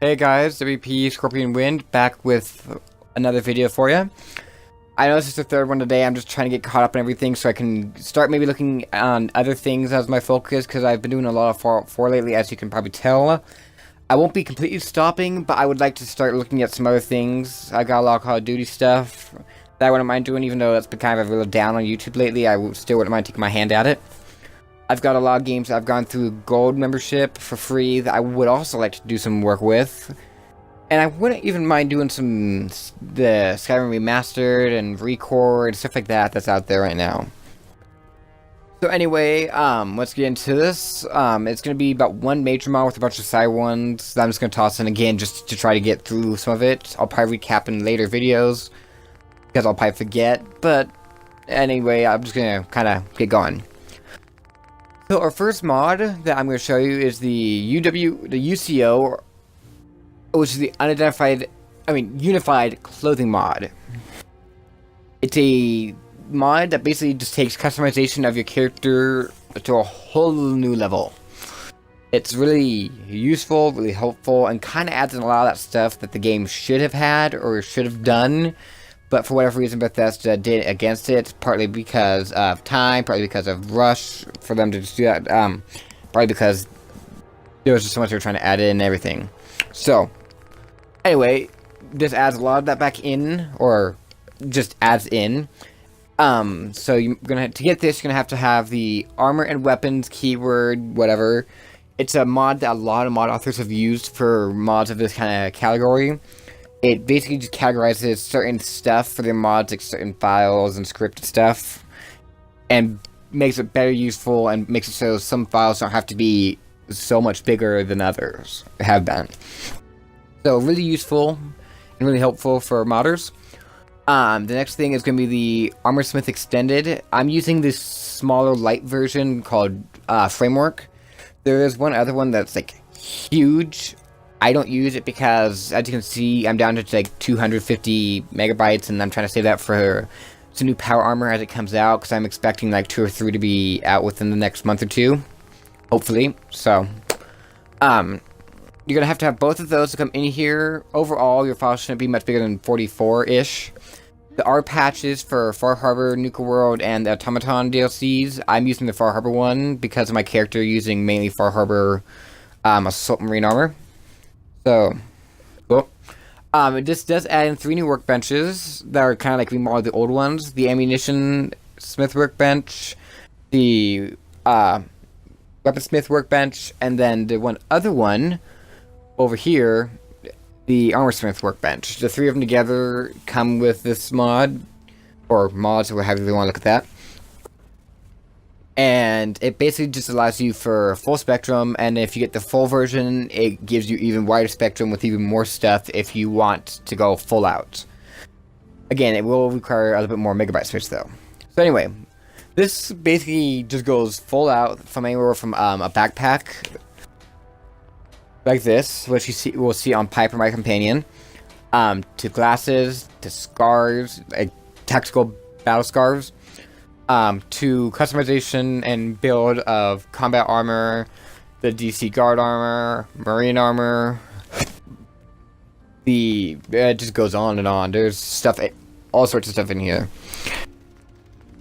Hey guys, WP Scorpion Wind back with another video for you. I know this is the third one today. I'm just trying to get caught up in everything so I can start maybe looking on other things as my focus, because I've been doing a lot of 4 lately, as you can probably tell. I won't be completely stopping, but I would like to start looking at some other things. I got a lot of Call of Duty stuff that I wouldn't mind doing, even though that's been kind of a little down on YouTube lately. I still wouldn't mind taking my hand at it. I've got a lot of games I've gone through gold membership for free that I would also like to do some work with. And I wouldn't even mind doing the Skyrim Remastered and Recore and stuff like that that's out there right now. So anyway, let's get into this. It's going to be about one major mod with a bunch of side ones that I'm just going to toss in again just to try to get through some of it. I'll probably recap in later videos because I'll probably forget. But anyway, I'm just going to kind of get going. So our first mod that I'm going to show you is the UCO, which is the Unified Clothing mod. It's a mod that basically just takes customization of your character to a whole new level. It's really useful, really helpful, and kind of adds in a lot of that stuff that the game should have had or should have done. But for whatever reason, Bethesda did against it, partly because of time, partly because of rush for them to just do that, partly because there was just so much they were trying to add in and everything. So, anyway, this adds a lot of that back in, or just adds in. So to get this, you're gonna have to have the armor and weapons keyword, whatever. It's a mod that a lot of mod authors have used for mods of this kind of category. It basically just categorizes certain stuff for their mods, like certain files and scripted stuff, and makes it better useful and makes it so some files don't have to be so much bigger than others have been. So really useful and really helpful for modders. The next thing is going to be the Armorsmith Extended. I'm using this smaller light version called Framework. There is one other one that's like huge. I don't use it because, as you can see, I'm down to like 250 megabytes, and I'm trying to save that for some new power armor as it comes out, because I'm expecting like 2 or 3 to be out within the next month or 2, hopefully. So, you're gonna have to have both of those to come in here. Overall, your file shouldn't be much bigger than 44-ish. There are patches for Far Harbor, Nuka World, and the Automaton DLCs. I'm using the Far Harbor one because of my character using mainly Far Harbor Assault Marine armor. So, cool. This does add in 3 new workbenches that are kind of like remodeled the old ones. The Ammunition Smith workbench, the Weaponsmith workbench, and then the one other one over here, the Armorsmith workbench. The 3 of them together come with this mod, or mods, or however you want to look at that. And it basically just allows you for full spectrum, and if you get the full version, it gives you even wider spectrum with even more stuff if you want to go full out. Again, it will require a little bit more megabyte space though. So anyway, this basically just goes full out from anywhere from a backpack like this, which we'll see on Piper, my companion, to glasses, to scarves, like tactical battle scarves, to customization and build of combat armor, the DC guard armor, marine armor. It just goes on and on. There's stuff, all sorts of stuff in here.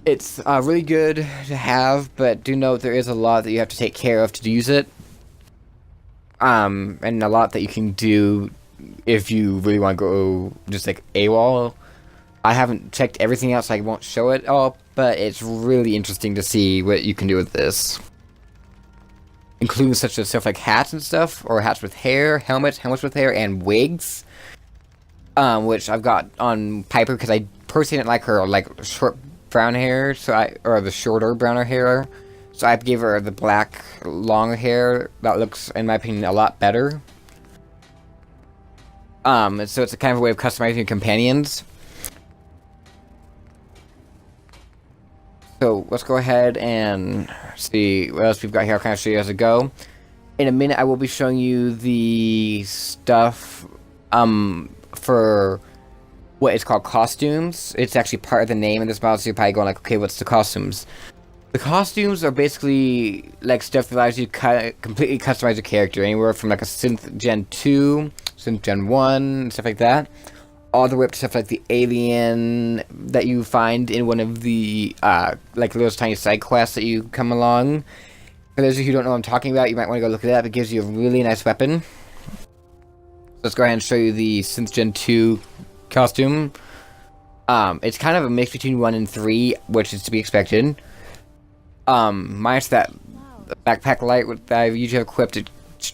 It's really good to have, but do note there is a lot that you have to take care of to use it. And a lot that you can do if you really want to go just like AWOL. I haven't checked everything out, so I won't show it all, but it's really interesting to see what you can do with this. Including such as stuff like hats and stuff, or hats with hair, helmets with hair, and wigs. Which I've got on Piper because I personally didn't like her like short brown hair, or the shorter browner hair. So I gave her the black long hair that looks, in my opinion, a lot better. So it's a kind of a way of customizing your companions. So let's go ahead and see what else we've got here. I'll kind of show you as I go. In a minute, I will be showing you the stuff for what is called costumes. It's actually part of the name of this mod, so you're probably going like, okay, what's the costumes? The costumes are basically like stuff that allows you to completely customize your character, anywhere from like a Synth Gen 2, Synth Gen 1, stuff like that, all the way up to stuff like the alien that you find in one of the like those tiny side quests that you come along. For those of you who don't know what I'm talking about, you might want to go look at that. It gives you a really nice weapon. So let's go ahead and show you the Synth Gen 2 costume. It's kind of a mix between 1 and 3, which is to be expected. Minus that backpack light that I usually have equipped, it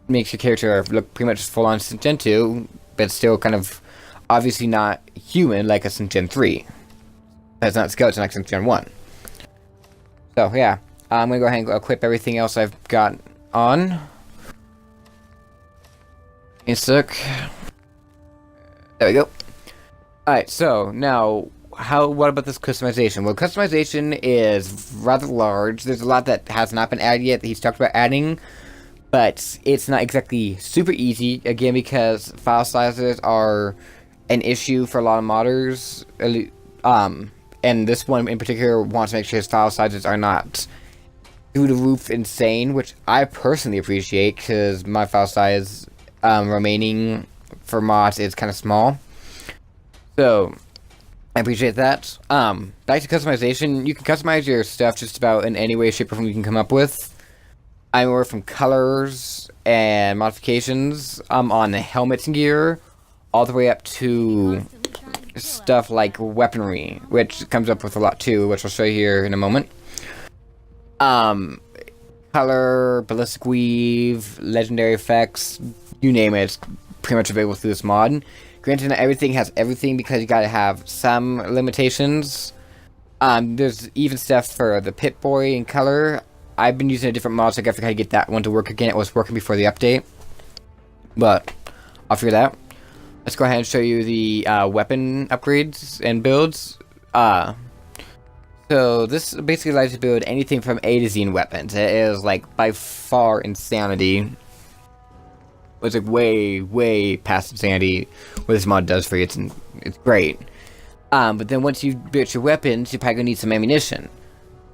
makes your character look pretty much full on Synth Gen 2, but still kind of obviously not human like a Synth Gen 3. That's not skeleton like Synth Gen 1. So, yeah. I'm gonna go ahead and equip everything else I've got on. In a sec. There we go. Alright, so now what about this customization? Well, customization is rather large. There's a lot that has not been added yet that he's talked about adding, but it's not exactly super easy, again, because file sizes are an issue for a lot of modders, and this one in particular wants to make sure his file sizes are not through the roof insane, which I personally appreciate, because my file size remaining for mods is kind of small. So I appreciate that. Back to customization, you can customize your stuff just about in any way, shape, or form you can come up with. Anywhere from colors and modifications on the helmets and gear, all the way up to stuff like weaponry, which comes up with a lot too, which I'll show you here in a moment. Color, ballistic weave, legendary effects, you name it, it's pretty much available through this mod. Granted, not everything has everything because you gotta have some limitations. There's even stuff for the Pip-Boy in color. I've been using a different mod, so I gotta figure out how to get that one to work again. It was working before the update, but I'll figure that out. Let's go ahead and show you the weapon upgrades and builds. So this basically allows you to build anything from A to Z in weapons. It is like by far insanity. It's like way past insanity what this mod does for you. It's great. But then once you build your weapons, you're probably gonna need some ammunition.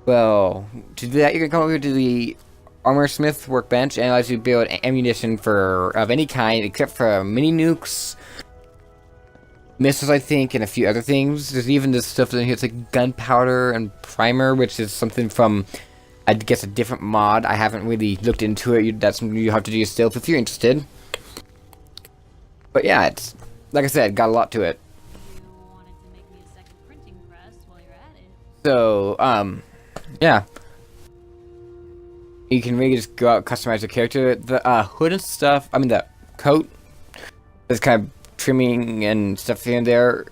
Well, to do that, you're gonna come over to the Armor Smith workbench, and it allows you to build ammunition of any kind except for mini nukes, missiles, I think, and a few other things. There's even this stuff in here. It's like gunpowder and primer, which is something from, I guess, a different mod. I haven't really looked into it. That's something you have to do yourself if you're interested. But yeah, it's, like I said, got a lot to it. So, yeah. You can really just go out and customize your character. The hood and stuff, I mean the coat, is kind of trimming and stuff here and there.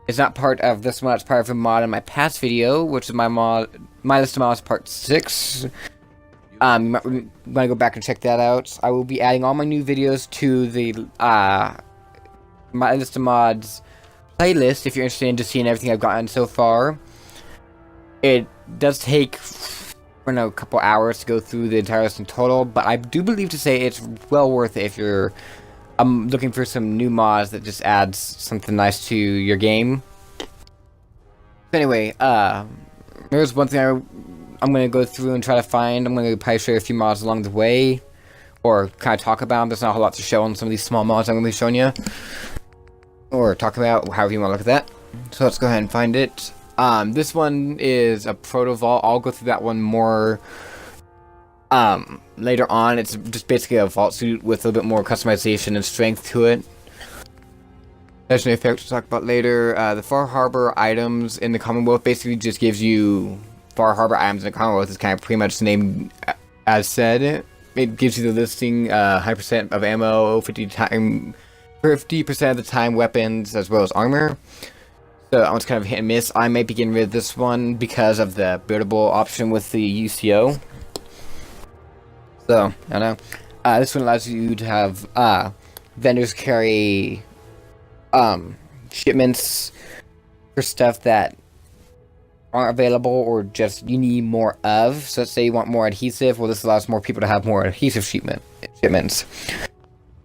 It's not part of this mod, it's part of a mod in my past video, which is my list of mods part 6. You might want to go back and check that out. I will be adding all my new videos to the my list of mods playlist if you're interested in just seeing everything I've gotten so far. It does take, I don't know, a couple hours to go through the entire list in total, but I do believe to say it's well worth it if you're looking for some new mods that just adds something nice to your game. So anyway, there's one thing I'm going to go through and try to find. I'm going to probably show you a few mods along the way, or kind of talk about them. There's not a whole lot to show on some of these small mods I'm going to be showing you, or talk about, however you want to look at that. So let's go ahead and find it. This one is a Proto Vault. I'll go through that one more later on. It's just basically a vault suit with a little bit more customization and strength to it. Legendary effects we'll talk about later. The Far Harbor items in the Commonwealth basically just gives you Far Harbor items in the Commonwealth. Is kind of pretty much the name as said. It gives you the listing, 100% of ammo, 50% of the time weapons, as well as armor. So that one's kind of hit and miss. I may be getting rid of this one because of the buildable option with the UCO. So, I don't know. This one allows you to have vendors carry shipments for stuff that aren't available or just you need more of. So let's say you want more adhesive. Well, this allows more people to have more adhesive shipments.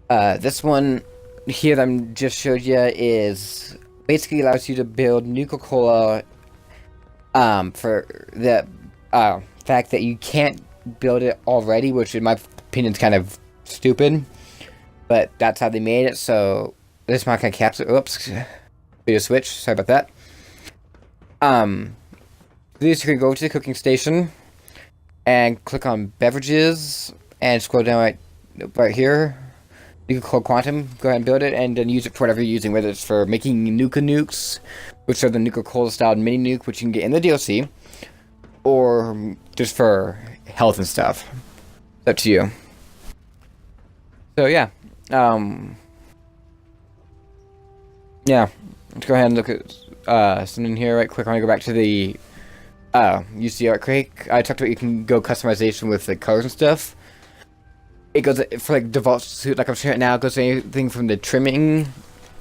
This one here that I just showed you is basically allows you to build Nuka-Cola for the fact that you can't build it already, which in my opinion is kind of stupid, but that's how they made it. So this might kind of caps it. Oops, video switch. Sorry about that. This you can go to the cooking station and click on beverages and scroll down right here. You can call Quantum, go ahead and build it, and then use it for whatever you're using, whether it's for making Nuka Nukes, which are the Nuka Cola style mini nuke, which you can get in the DLC, or just for health and stuff. It's up to you. So yeah, yeah, let's go ahead and look at something here right quick. I want to go back to the UC Art Crate. I talked about you can go customization with the colors and stuff. It goes for like default suit, like I'm showing it now. It goes to anything from the trimming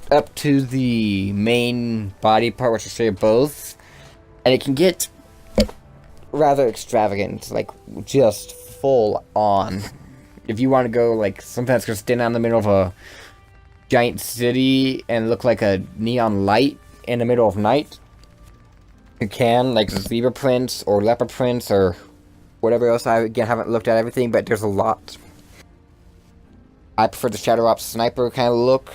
up to the main body part, which I'll show you both, and it can get rather extravagant, like just full on. If you want to go like something that's gonna stand out in the middle of a giant city and look like a neon light in the middle of night, you can, like zebra prints or leopard prints or whatever else. I again haven't looked at everything, but there's a lot. I prefer the Shadow Ops sniper kind of look,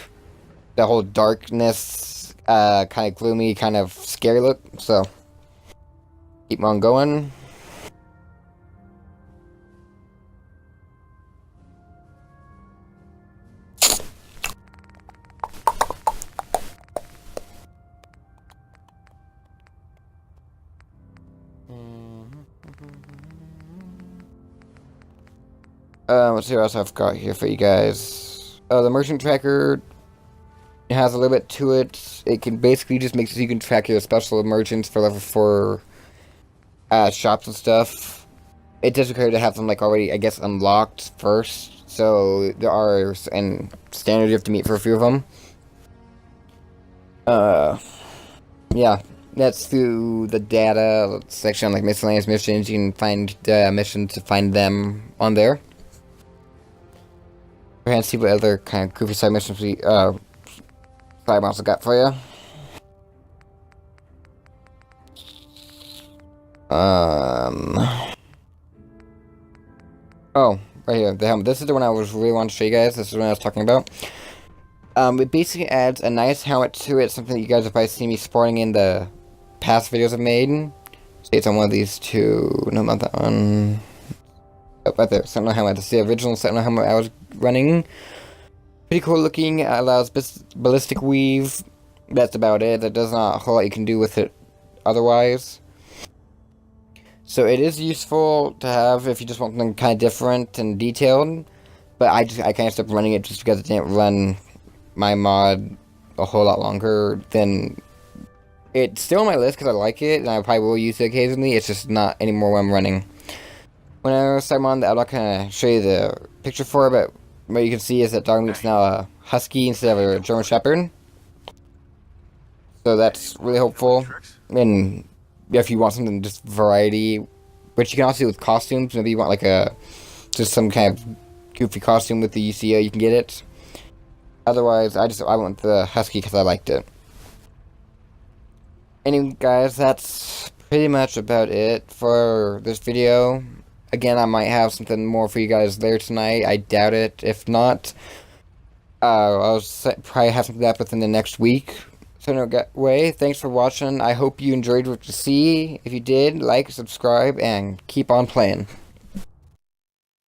the whole darkness, kind of gloomy, kind of scary look. So keep on going. Let's see what else I've got here for you guys. The merchant tracker, it has a little bit to it. It can basically just make so you can track your special merchants for level 4 shops and stuff. It does require to have them like already, I guess, unlocked first. So there are and standards you have to meet for a few of them. Yeah, that's through the data section, like miscellaneous missions. You can find missions to find them on there. Go ahead and see what other kind of goofy side missions we side mods I got for you. Oh, right here, the helmet. This is the one I was really wanting to show you guys. This is the one I was talking about. It basically adds a nice helmet to it, something that you guys have probably seen me sporting in the past videos I've made. It's on one of these two. No, not that one. Oh, right there. Sentinel helmet. That's the original Sentinel helmet I was running. Pretty cool looking. It allows ballistic weave. That's about it. That does not a whole lot you can do with it otherwise. So it is useful to have if you just want something kind of different and detailed. But I kind of stopped running it just because it didn't run my mod a whole lot longer than... It's still on my list because I like it, and I probably will use it occasionally. It's just not anymore when I'm running. When I start on that, I'm not going to show you the picture for it, but what you can see is that Dogmeat's now a Husky instead of a German Shepherd. So that's really helpful. And if you want something just variety, which you can also do with costumes, maybe you want like just some kind of goofy costume with the UCO, you can get it. Otherwise, I went the Husky because I liked it. Anyway, guys, that's pretty much about it for this video. Again, I might have something more for you guys later tonight. I doubt it. If not, I'll probably have something up within the next week. So no way. Thanks for watching. I hope you enjoyed what you see. If you did, like, subscribe, and keep on playing.